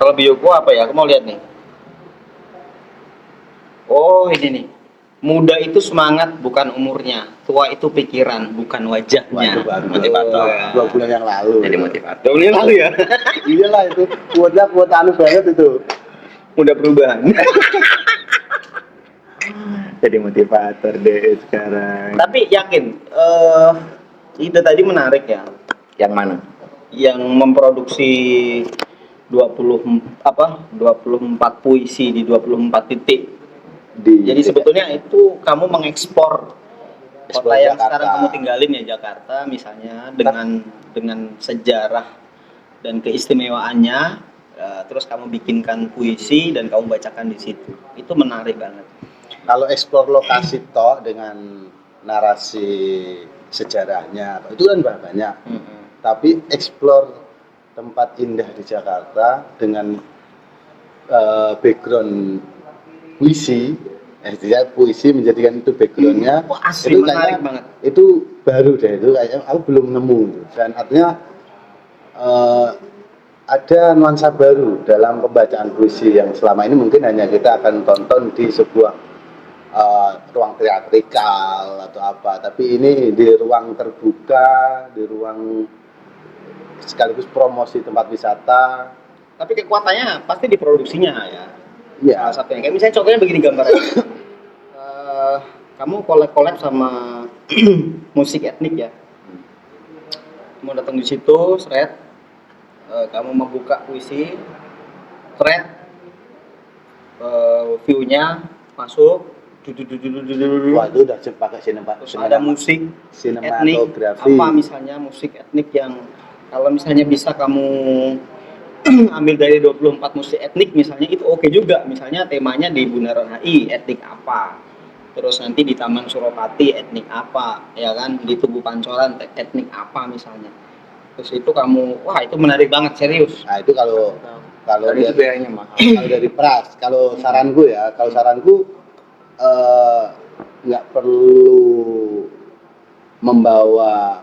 Kalau bioku apa ya? Aku mau lihat nih. Oh, ini nih. Muda itu semangat bukan umurnya, tua itu pikiran bukan Wah, itu wajahnya. baru Motivator. 2 bulan yang lalu. Jadi motivator. 2 bulan yang lalu ya. Iyalah itu kuota anu banget itu. Muda perubahan. Jadi motivator deh sekarang. Tapi yakin, ide tadi menarik ya. Yang mana? Yang memproduksi 24 puisi di 24 titik. Jadi sebetulnya itu kamu mengekspor kota yang Jakarta. sekarang kamu tinggalin ya, Jakarta misalnya, dengan sejarah dan keistimewaannya, terus kamu bikinkan puisi dan kamu bacakan di situ. Itu menarik banget. Kalau eksplor lokasi toh dengan narasi sejarahnya itu kan banyak. Tapi eksplor tempat indah di Jakarta dengan background puisi, puisi menjadikan itu backgroundnya. Wah, asli itu menarik kayaknya, banget. itu baru deh, itu kayaknya aku belum nemu. Dan artinya ada nuansa baru dalam pembacaan puisi yang selama ini mungkin hanya kita akan tonton di sebuah ruang teatrikal atau apa, tapi ini di ruang terbuka, di ruang sekaligus promosi tempat wisata. Tapi kekuatannya pasti di produksinya ya. Iya. Salah satunya kayak misalnya contohnya begini gambarannya. Kamu collab sama musik etnik ya. Kamu datang di situ, thread, kamu membuka puisi, thread, view-nya masuk. Wah, itu udah pakai Terus ada musik etnik sinematografi. apa misalnya musik etnik yang kalau misalnya bisa kamu ambil dari 24 musik etnik misalnya itu oke juga. Misalnya temanya di Bundaran HI etnik apa, terus nanti di Taman Suropati etnik apa, ya kan, di Tugu Pancoran etnik apa misalnya. Terus itu kamu, wah itu menarik banget, serius. Nah, itu kalau Dari itu biayanya mahal. Kalau dari Pras, kalau saranku ya, nggak perlu membawa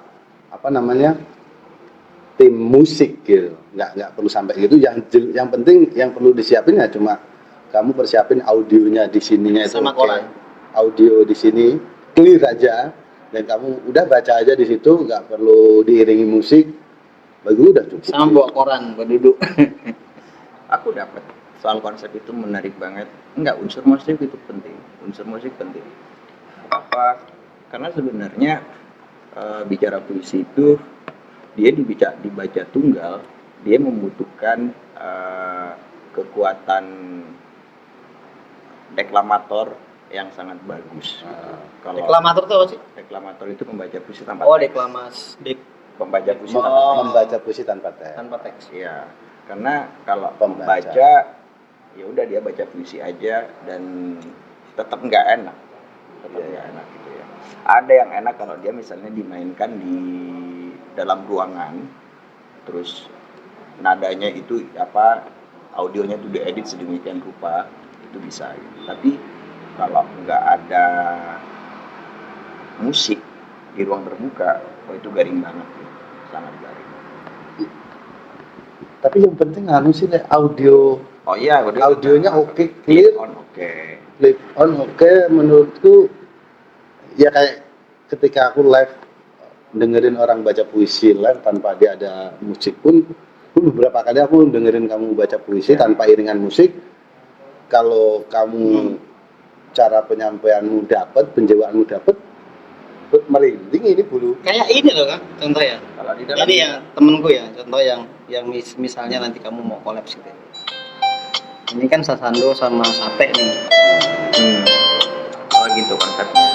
tim musik gitu, nggak perlu sampai gitu. Yang penting yang perlu disiapin ya cuma kamu persiapin audionya di sininya itu sama koran. Audio di sini clear aja dan kamu udah baca aja di situ, nggak perlu diiringi musik, bagi udah cukup. Sama bawa koran buat duduk. Aku dapat soal konsep itu menarik banget. Enggak, unsur musik itu penting. Unsur musik penting. Apa? Karena sebenarnya bicara puisi itu dia dibaca tunggal, dia membutuhkan kekuatan deklamator yang sangat bagus. Kalau deklamator itu apa sih? Deklamator itu pembaca puisi tanpa teks. Pembaca puisi membaca puisi tanpa teks. Tanpa teks. Iya. Karena kalau Pembaca ya udah dia baca puisi aja dan tetap nggak enak. Nggak enak gitu ya. Ada yang enak kalau dia misalnya dimainkan di dalam ruangan, terus nadanya itu audionya itu diedit sedemikian rupa, itu bisa gitu. Tapi kalau nggak ada musik di ruang terbuka, itu garing banget, sangat garing. Tapi yang penting sih audio. Oh iya, audionya oke, clear. Clip on oke. Menurutku ya kayak ketika aku live dengerin orang baca puisi live tanpa dia ada musik pun beberapa kali aku dengerin kamu baca puisi tanpa iringan musik. Kalau kamu cara penyampaianmu dapat, penjawaanmu dapat, merinding ini bulu. Kayak ini loh kan, contoh ya. Kalau di dalam ini ya temenku ya, contoh yang misalnya nanti kamu mau kolaps gitu. Ini kan Sasando sama Sate nih. Oh gitu konsepnya.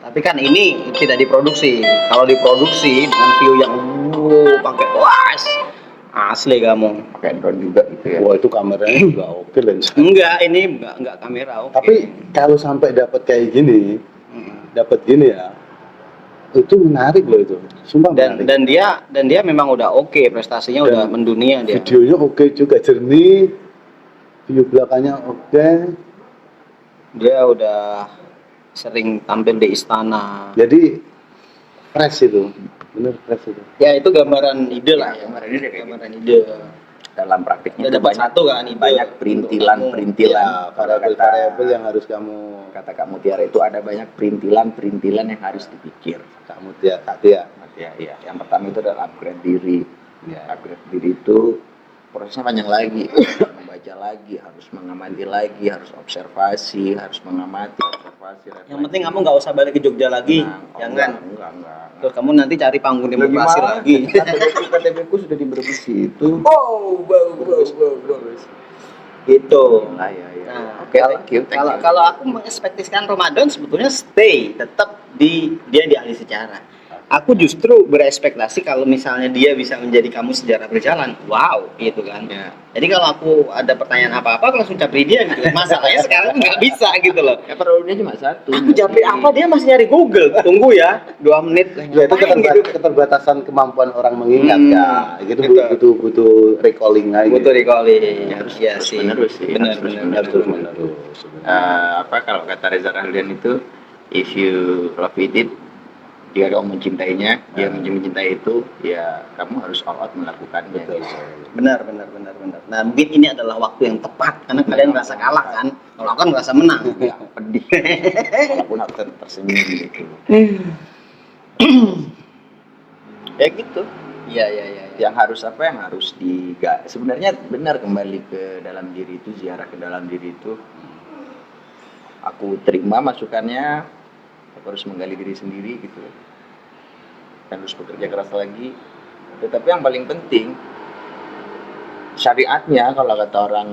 Tapi kan ini tidak diproduksi. Kalau diproduksi dengan view yang pakai asli kamu. Pakai drone juga gitu ya. Wah, itu kameranya juga oke lensa. Enggak, ini enggak kamera oke. Tapi kalau sampai dapat kayak gini, dapat gini ya, itu menarik loh itu. Sumpah menarik. Dan dia memang udah oke, prestasinya udah mendunia dia. Videonya oke juga, jernih. View belakangnya oke. Dia udah sering tampil di istana. Jadi fresh itu. Bener fresh itu. Ya itu gambaran ide lah ya. Gambaran ide kayak Gambaran ide. dalam praktiknya Udah itu dapat satu kan, itu banyak untuk perintilan-perintilan. Ya, Kalau variabel yang harus kamu kata Kak Mutiara itu ada banyak perintilan-perintilan yang harus dipikir. kamu tiap Kak Tia. Ya, iya. Yang pertama itu adalah upgrade diri. Ya. Upgrade diri itu prosesnya panjang lagi, harus membaca lagi, harus mengamati lagi, harus observasi, harus mengamati, observasi. Yang penting kamu nggak usah balik ke Jogja lagi, jangan. Enggak. Terus kamu nanti cari panggung demokrasi lagi. KTP ku sudah di Brebes itu. Oh, bagus. Gitu. Nah, ya. Nah, Oke, thank you. kalau aku mengekspektasikan Ramadan sebetulnya stay tetap dia di ahli sejarah. Aku justru berespektasi kalau misalnya dia bisa menjadi kamu sejarah berjalan, wow, gitu kan. Ya. Jadi kalau aku ada pertanyaan apa-apa, aku langsung capri dia gitu. Masalahnya sekarang nggak bisa gitu loh. Ya perlunya cuma satu. Aku japri apa, dia masih nyari Google. Tunggu ya, 2 menit. Ya, itu Ngapain gitu? keterbatasan kemampuan orang mengingat ya. Gitu betul. butuh recalling aja. Butuh recalling. Harus Iya terus sih. menerus sih. Benar. Terus menerus. Apa kalau kata Reza Rahadian itu, if you love it, jika kamu mencintainya, dia mencintai itu, ya kamu harus all out melakukannya. Betul. Gitu. Benar. Nah, mungkin ini adalah waktu yang tepat karena kalian merasa kalah kan. Kalau aku kan merasa menang. Ya, pedih. Walaupun aku tetap tersenyum gitu. Ya gitu. Iya. Yang harus sebenarnya benar kembali ke dalam diri itu, ziarah ke dalam diri itu. Aku terima masukannya, aku harus menggali diri sendiri gitu. Dan harus bekerja keras lagi. Tetapi yang paling penting syariatnya, kalau kata orang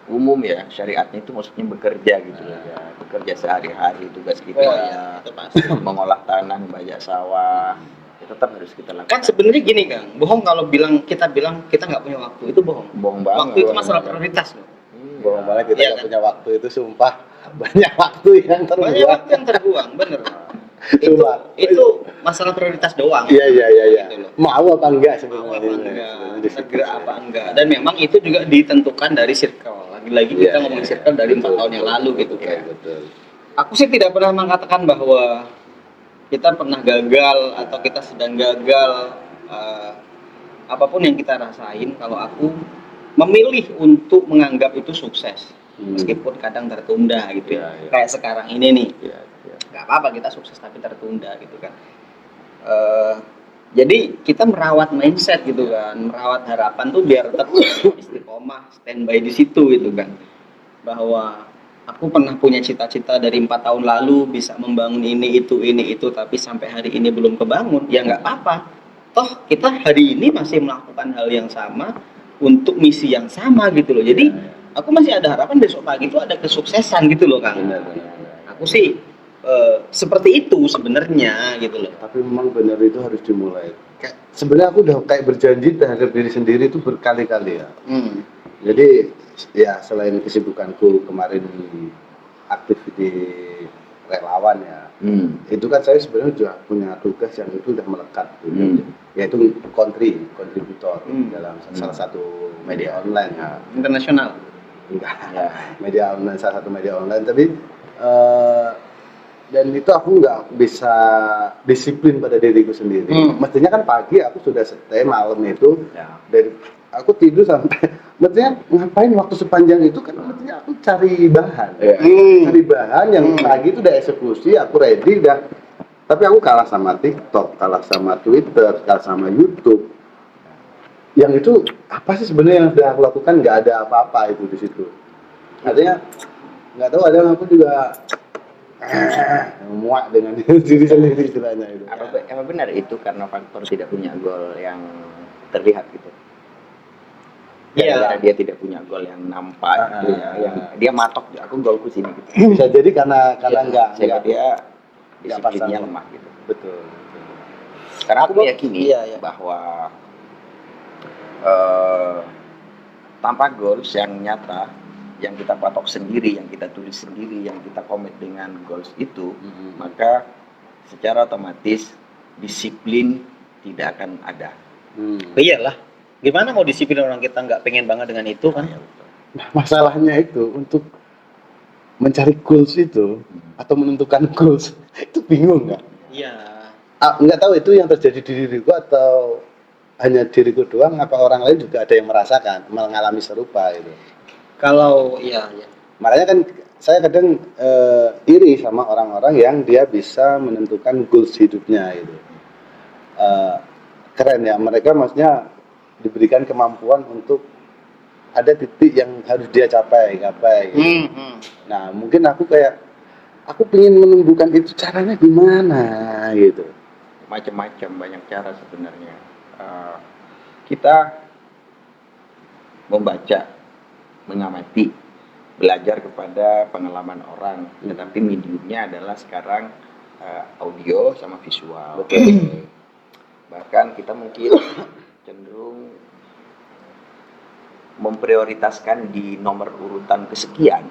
umum ya, syariatnya itu maksudnya bekerja gitu ya. Bekerja sehari-hari, tugas kita itu pasti. mengolah tanah, membajak sawah. Ya, tetap harus kita lakukan. Kan sebenarnya gini Kang, bohong kalau kita bilang kita nggak punya waktu, itu bohong. Bohong banget. Waktu itu masalah prioritas loh. Bohong banget kita Iya nggak kan? punya waktu itu, sumpah banyak waktu yang terbuang. Banyak waktu yang terbuang, bener. Sumpah. itu masalah prioritas doang. Iya. Gitu loh. Mau apa enggak Mau sebenarnya? apa enggak, Sebenarnya di situ. segera apa enggak. Dan memang itu juga ditentukan dari circle. Lagi-lagi kita Iya, ngomongin iya. circle dari 4 Betul, tahun yang lalu gitu betul, kan. betul. Aku sih tidak pernah mengatakan bahwa kita pernah gagal atau kita sedang gagal, apapun yang kita rasain. Kalau aku memilih untuk menganggap itu sukses, meskipun kadang tertunda gitu ya. Iya. Kayak sekarang ini nih, Iya. nggak apa-apa kita sukses tapi tertunda gitu kan. Jadi kita merawat mindset gitu kan, merawat harapan tuh biar tetap istiqomah, standby di situ gitu kan. Bahwa aku pernah punya cita-cita dari 4 tahun lalu bisa membangun ini itu, tapi sampai hari ini belum kebangun, ya nggak apa-apa. Toh kita hari ini masih melakukan hal yang sama untuk misi yang sama gitu loh. Jadi aku masih ada harapan besok pagi itu ada kesuksesan gitu loh Kang. Benar. Aku sih seperti itu sebenarnya gitu loh. Tapi memang benar itu harus dimulai. Sebenarnya aku udah kayak berjanji terhadap diri sendiri itu berkali-kali ya. Jadi ya selain kesibukanku kemarin aktif di relawan ya, itu kan saya sebenarnya juga punya tugas yang itu udah melekat, yaitu kontributor dalam salah satu media online ya. Internasional. Enggak, Ya. media online, salah satu media online, tapi dan itu aku nggak bisa disiplin pada diriku sendiri. Mestinya kan pagi aku sudah stay, malam itu dari aku tidur sampai mestinya ngapain waktu sepanjang itu kan mestinya aku cari bahan. Cari bahan yang pagi itu udah eksekusi, aku ready udah. Tapi aku kalah sama TikTok, kalah sama Twitter, kalah sama YouTube. Yang itu apa sih sebenarnya yang sudah aku lakukan? Nggak ada apa-apa itu di situ. Artinya nggak tahu, ada aku juga muak dengan diri sendiri istilahnya itu. Apa benar itu karena faktor tidak punya goal yang terlihat gitu? Iya. Karena dia tidak punya goal yang nampak gitu ya, yang dia matok, aku golku sini gitu. Bisa jadi karena nggak Sehingga dia nggak disiplinnya pasang. lemah gitu. betul. Karena aku meyakini iya. bahwa tanpa goals yang nyata, yang kita patok sendiri, yang kita tulis sendiri, yang kita komit dengan goals itu, maka secara otomatis disiplin tidak akan ada. Iyalah. Gimana mau disiplin orang kita nggak pengen banget dengan itu kan? Nah, masalahnya itu untuk mencari goals itu atau menentukan goals itu bingung nggak? Iya. Nggak tahu itu yang terjadi di diriku atau hanya diriku doang, apa orang lain juga ada yang merasakan, mengalami serupa gitu. Kalau iya. Makanya kan saya kadang iri sama orang-orang yang dia bisa menentukan goals hidupnya gitu. Keren ya, mereka maksudnya diberikan kemampuan untuk ada titik yang harus dia capai gitu. Nah mungkin aku pengen menumbuhkan itu, caranya gimana gitu. Macam-macam, banyak cara sebenarnya. Kita membaca, mengamati, belajar kepada pengalaman orang, tetapi mediumnya adalah sekarang audio sama visual. Bahkan kita mungkin cenderung memprioritaskan di nomor urutan kesekian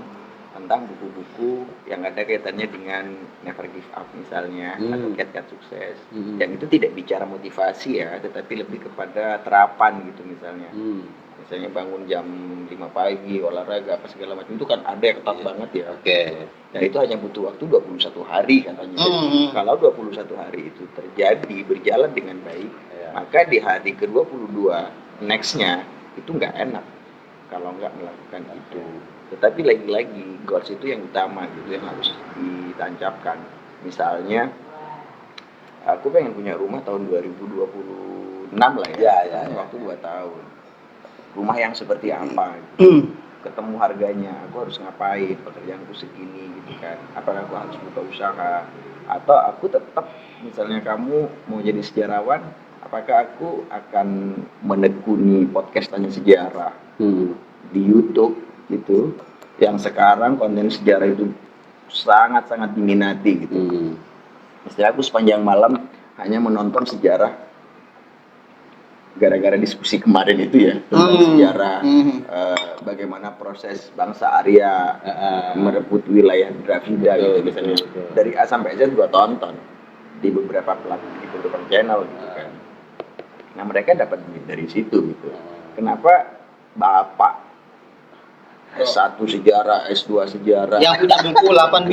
tentang buku-buku yang ada kaitannya dengan Never Give Up misalnya, atau Cat Sukses. Yang itu tidak bicara motivasi ya, tetapi lebih kepada terapan gitu misalnya. Misalnya bangun jam 5 pagi, olahraga apa segala macam, itu kan ada yang ketat banget ya. Dan itu hanya butuh waktu 21 hari katanya. Kalau 21 hari itu terjadi, berjalan dengan baik, maka di hari ke-22 nextnya itu nggak enak kalau nggak melakukan itu. Tetapi lagi-lagi goals itu yang utama gitu, yang harus ditancapkan. Misalnya aku pengen punya rumah tahun 2026 lah ya, waktu 2 tahun. Rumah yang seperti apa gitu. Ketemu harganya, aku harus ngapain, pekerjaanku segini gitu kan. Apakah aku harus buka usaha, atau aku tetap, misalnya kamu mau jadi sejarawan, apakah aku akan menekuni podcast Tanya Sejarah di YouTube gitu, yang sekarang konten sejarah itu sangat-sangat diminati gitu. Istilah aku sepanjang malam hanya menonton sejarah gara-gara diskusi kemarin itu ya, tentang sejarah bagaimana proses bangsa Arya merebut wilayah Dravida gitu misalnya. Dari A sampai Z gua tonton di beberapa channel gitu kan. Nah mereka dapat duit dari situ gitu. Kenapa Bapak S1 sejarah, S2 sejarah yang punya buku 8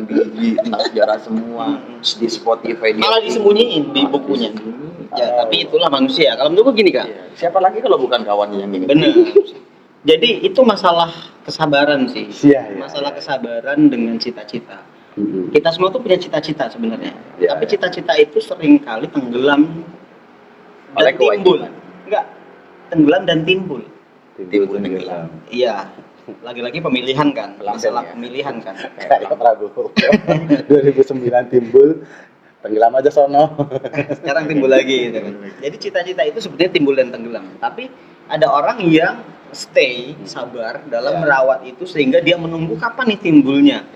biji tentang sejarah semua di Spotify dia malah disembunyiin di bukunya. Ya tapi itulah manusia. Kalau menurutku gini Kak, siapa lagi kalau bukan kawannya yang ini? bener. Jadi itu masalah kesabaran sih. Masalah kesabaran dengan cita-cita. Kita semua tuh punya cita-cita sebenarnya. Tapi cita-cita itu seringkali tenggelam dan timbul. Enggak, tenggelam dan timbul. Tenggelam. Iya. Lagi-lagi pemilihan kan, masalah pemilihan kan. Kayak Prabowo 2009 timbul, tenggelam aja sono. Sekarang timbul lagi gitu kan. Jadi cita-cita itu sebenarnya timbul dan tenggelam. Tapi ada orang yang stay, sabar dalam merawat itu sehingga dia menunggu kapan nih timbulnya.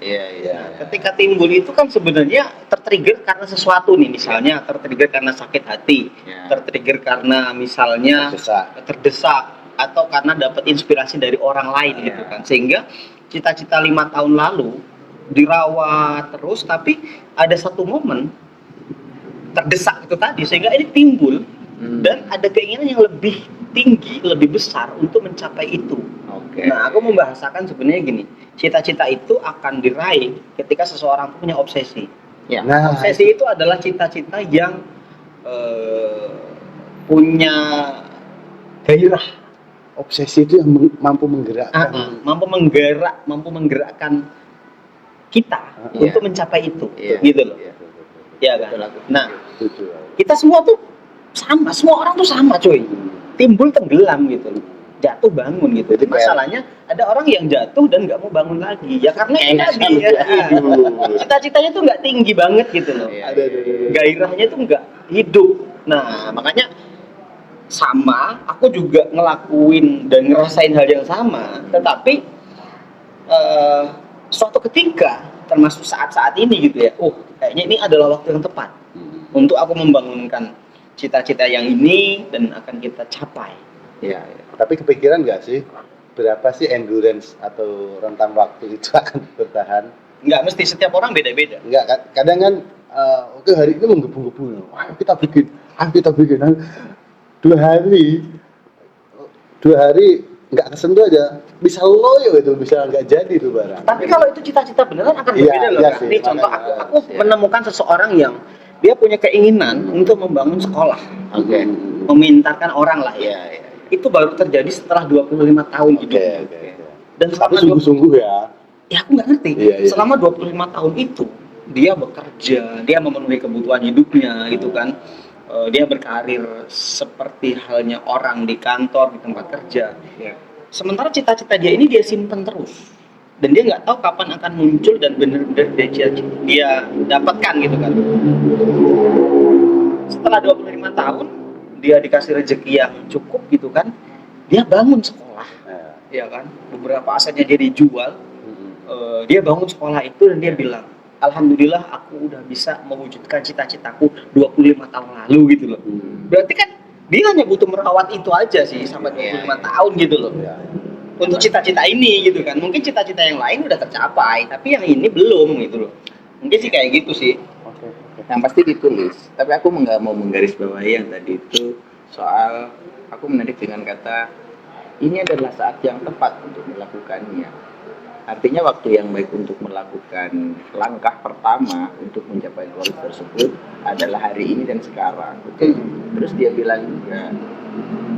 Ketika timbul itu kan sebenarnya tertrigger karena sesuatu nih, misalnya tertrigger karena sakit hati, tertrigger karena misalnya terdesak, atau karena dapat inspirasi dari orang lain gitu kan, sehingga cita-cita 5 tahun lalu dirawat terus, tapi ada satu momen terdesak itu tadi sehingga ini timbul dan ada keinginan yang lebih tinggi, lebih besar untuk mencapai itu. Nah, aku membahasakan sebenarnya gini, cita-cita itu akan diraih ketika seseorang punya obsesi. Obsesi itu adalah cita-cita yang punya gairah. Obsesi itu yang mampu menggerakkan, mampu menggerakkan kita untuk mencapai itu, gitu loh. Ya kan. Nah, kita semua tuh sama, semua orang tuh sama, coy. Timbul tenggelam gitu loh. Jatuh bangun gitu. Jadi masalahnya ada orang yang jatuh dan nggak mau bangun lagi. Ya karena tadi cita-citanya tuh nggak tinggi banget gitu loh. Gairahnya tuh nggak hidup. Nah, makanya sama, aku juga ngelakuin dan ngerasain hal yang sama, tetapi suatu ketika, termasuk saat-saat ini gitu ya, kayaknya ini adalah waktu yang tepat untuk aku membangunkan cita-cita yang ini dan akan kita capai. Tapi kepikiran nggak sih berapa sih endurance atau rentan waktu itu akan bertahan? Nggak mesti, setiap orang beda-beda. Nggak, kadang kan hari ini menggebu-gebu, kita bikin 2 hari nggak kesentuh aja bisa loyo itu, bisa nggak jadi tuh barang. Tapi kalau itu cita-cita beneran akan berbeda loh. Ini contoh aku menemukan seseorang yang dia punya keinginan untuk membangun sekolah. memintarkan orang lah ya. Itu baru terjadi setelah 25 tahun hidupnya. Dan Tapi selama sungguh-sungguh ya. ya aku nggak ngerti. Iya. Selama 25 tahun itu dia bekerja, dia memenuhi kebutuhan hidupnya gitu kan. Dia berkarir seperti halnya orang di kantor, di tempat kerja. Ya. Sementara cita-cita dia ini dia simpen terus. Dan dia nggak tahu kapan akan muncul dan benar-benar dia dapatkan gitu kan. Setelah 25 tahun dia dikasih rezeki yang cukup gitu kan. Dia bangun sekolah, ya kan. Beberapa asetnya dia dijual. Dia bangun sekolah itu dan dia bilang, alhamdulillah aku udah bisa mewujudkan cita-citaku 25 tahun lalu gitu loh. Berarti kan dia hanya butuh merawat itu aja sih sampai 25 tahun gitu loh. Untuk cita-cita ini gitu kan. Mungkin cita-cita yang lain udah tercapai, tapi yang ini belum gitu loh. Mungkin sih kayak gitu sih. Yang pasti ditulis. Tapi aku nggak mau menggarisbawahi yang tadi itu soal aku menarik dengan kata ini adalah saat yang tepat untuk melakukannya. Artinya waktu yang baik untuk melakukan langkah pertama untuk mencapai goals tersebut adalah hari ini dan sekarang. Terus dia bilang juga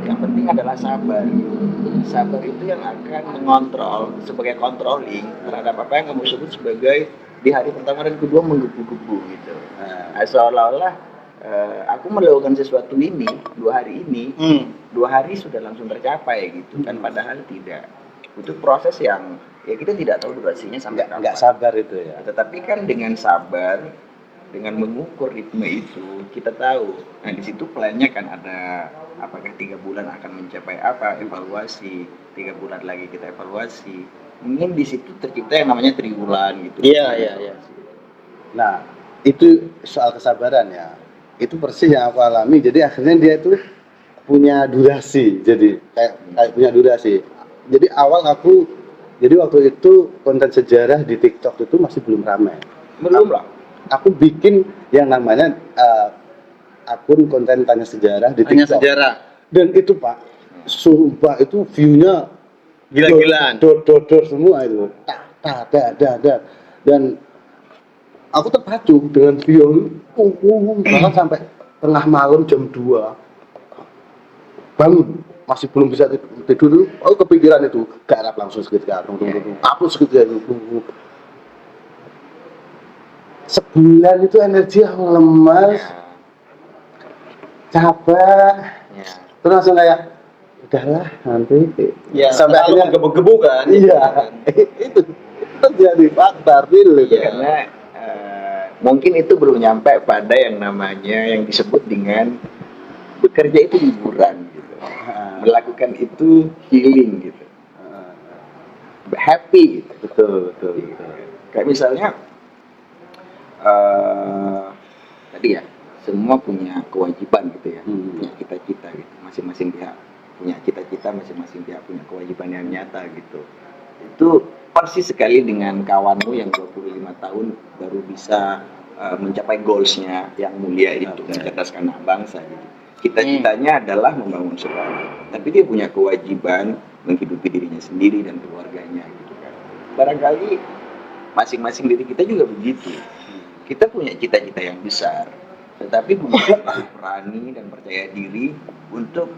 yang penting adalah sabar. Sabar itu yang akan mengontrol sebagai controlling terhadap apa yang kamu sebut sebagai di hari pertama dan kedua menggebu-gebu gitu. Seolah-olah aku melakukan sesuatu ini 2 hari ini, 2 hari sudah langsung tercapai gitu kan, padahal tidak. Itu proses yang ya kita tidak tahu durasinya sampai kapan. Nggak sabar itu ya. Tetapi kan dengan sabar, dengan mengukur ritme itu, kita tahu. Nah di situ plannya kan ada apakah 3 bulan akan mencapai apa, evaluasi, 3 bulan lagi kita evaluasi. Mungkin di situ tercipta yang namanya triwulan gitu. Iya. Nah, itu soal kesabaran ya. Itu persis yang aku alami. Jadi akhirnya dia itu punya durasi. Jadi kayak punya durasi. Jadi jadi waktu itu konten sejarah di TikTok itu masih belum ramai. Belum lah. Aku bikin yang namanya akun konten tanya sejarah di Hanya TikTok. sejarah. Dan itu Pak, sumpah itu view-nya Gila-gilaan. Dor semua itu. Dan aku terpacu dengan view bahkan sampai tengah malam jam 2 bangun masih belum bisa tidur dulu. Aku kepikiran itu garap langsung seketika upload seketika itu. Sebulan itu energi aku lemas, capek, terus langsung kayak udahlah nanti. Ya, sampai akhirnya gebu-gebu kan. Iya, itu terjadi fakta real itu. Karena mungkin itu belum nyampe pada yang namanya yang disebut dengan bekerja itu hiburan gitu. Melakukan itu healing gitu. Happy gitu. Betul. Kayak misalnya tadi ya, semua punya kewajiban gitu ya, punya cita-cita gitu. Masing-masing pihak punya cita-cita, masing-masing pihak punya kewajiban yang nyata gitu. Itu persis sekali dengan kawanmu yang 25 tahun baru bisa mencapai goalsnya yang mulia itu, mencerdaskan anak bangsa gitu. Cita-citanya adalah membangun sekolah, tapi dia punya kewajiban menghidupi dirinya sendiri dan keluarganya gitu kan. Barangkali masing-masing diri kita juga begitu. Kita punya cita-cita yang besar, tetapi bukan berani dan percaya diri untuk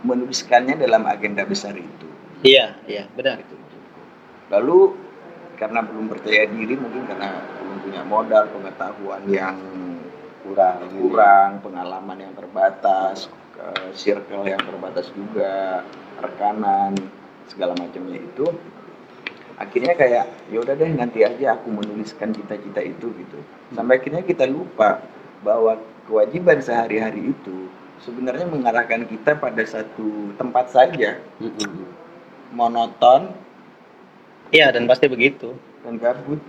menuliskannya dalam agenda besar itu. Iya, benar. Gitu. Lalu karena belum percaya diri, mungkin karena belum punya modal, pengetahuan yang kurang, pengalaman yang terbatas, circle yang terbatas juga, rekanan, segala macamnya itu, akhirnya kayak ya udah deh nanti aja aku menuliskan cita-cita itu gitu. Sampai akhirnya kita lupa bahwa kewajiban sehari-hari itu sebenarnya mengarahkan kita pada satu tempat saja, monoton, Iya, dan pasti begitu. dan gabut.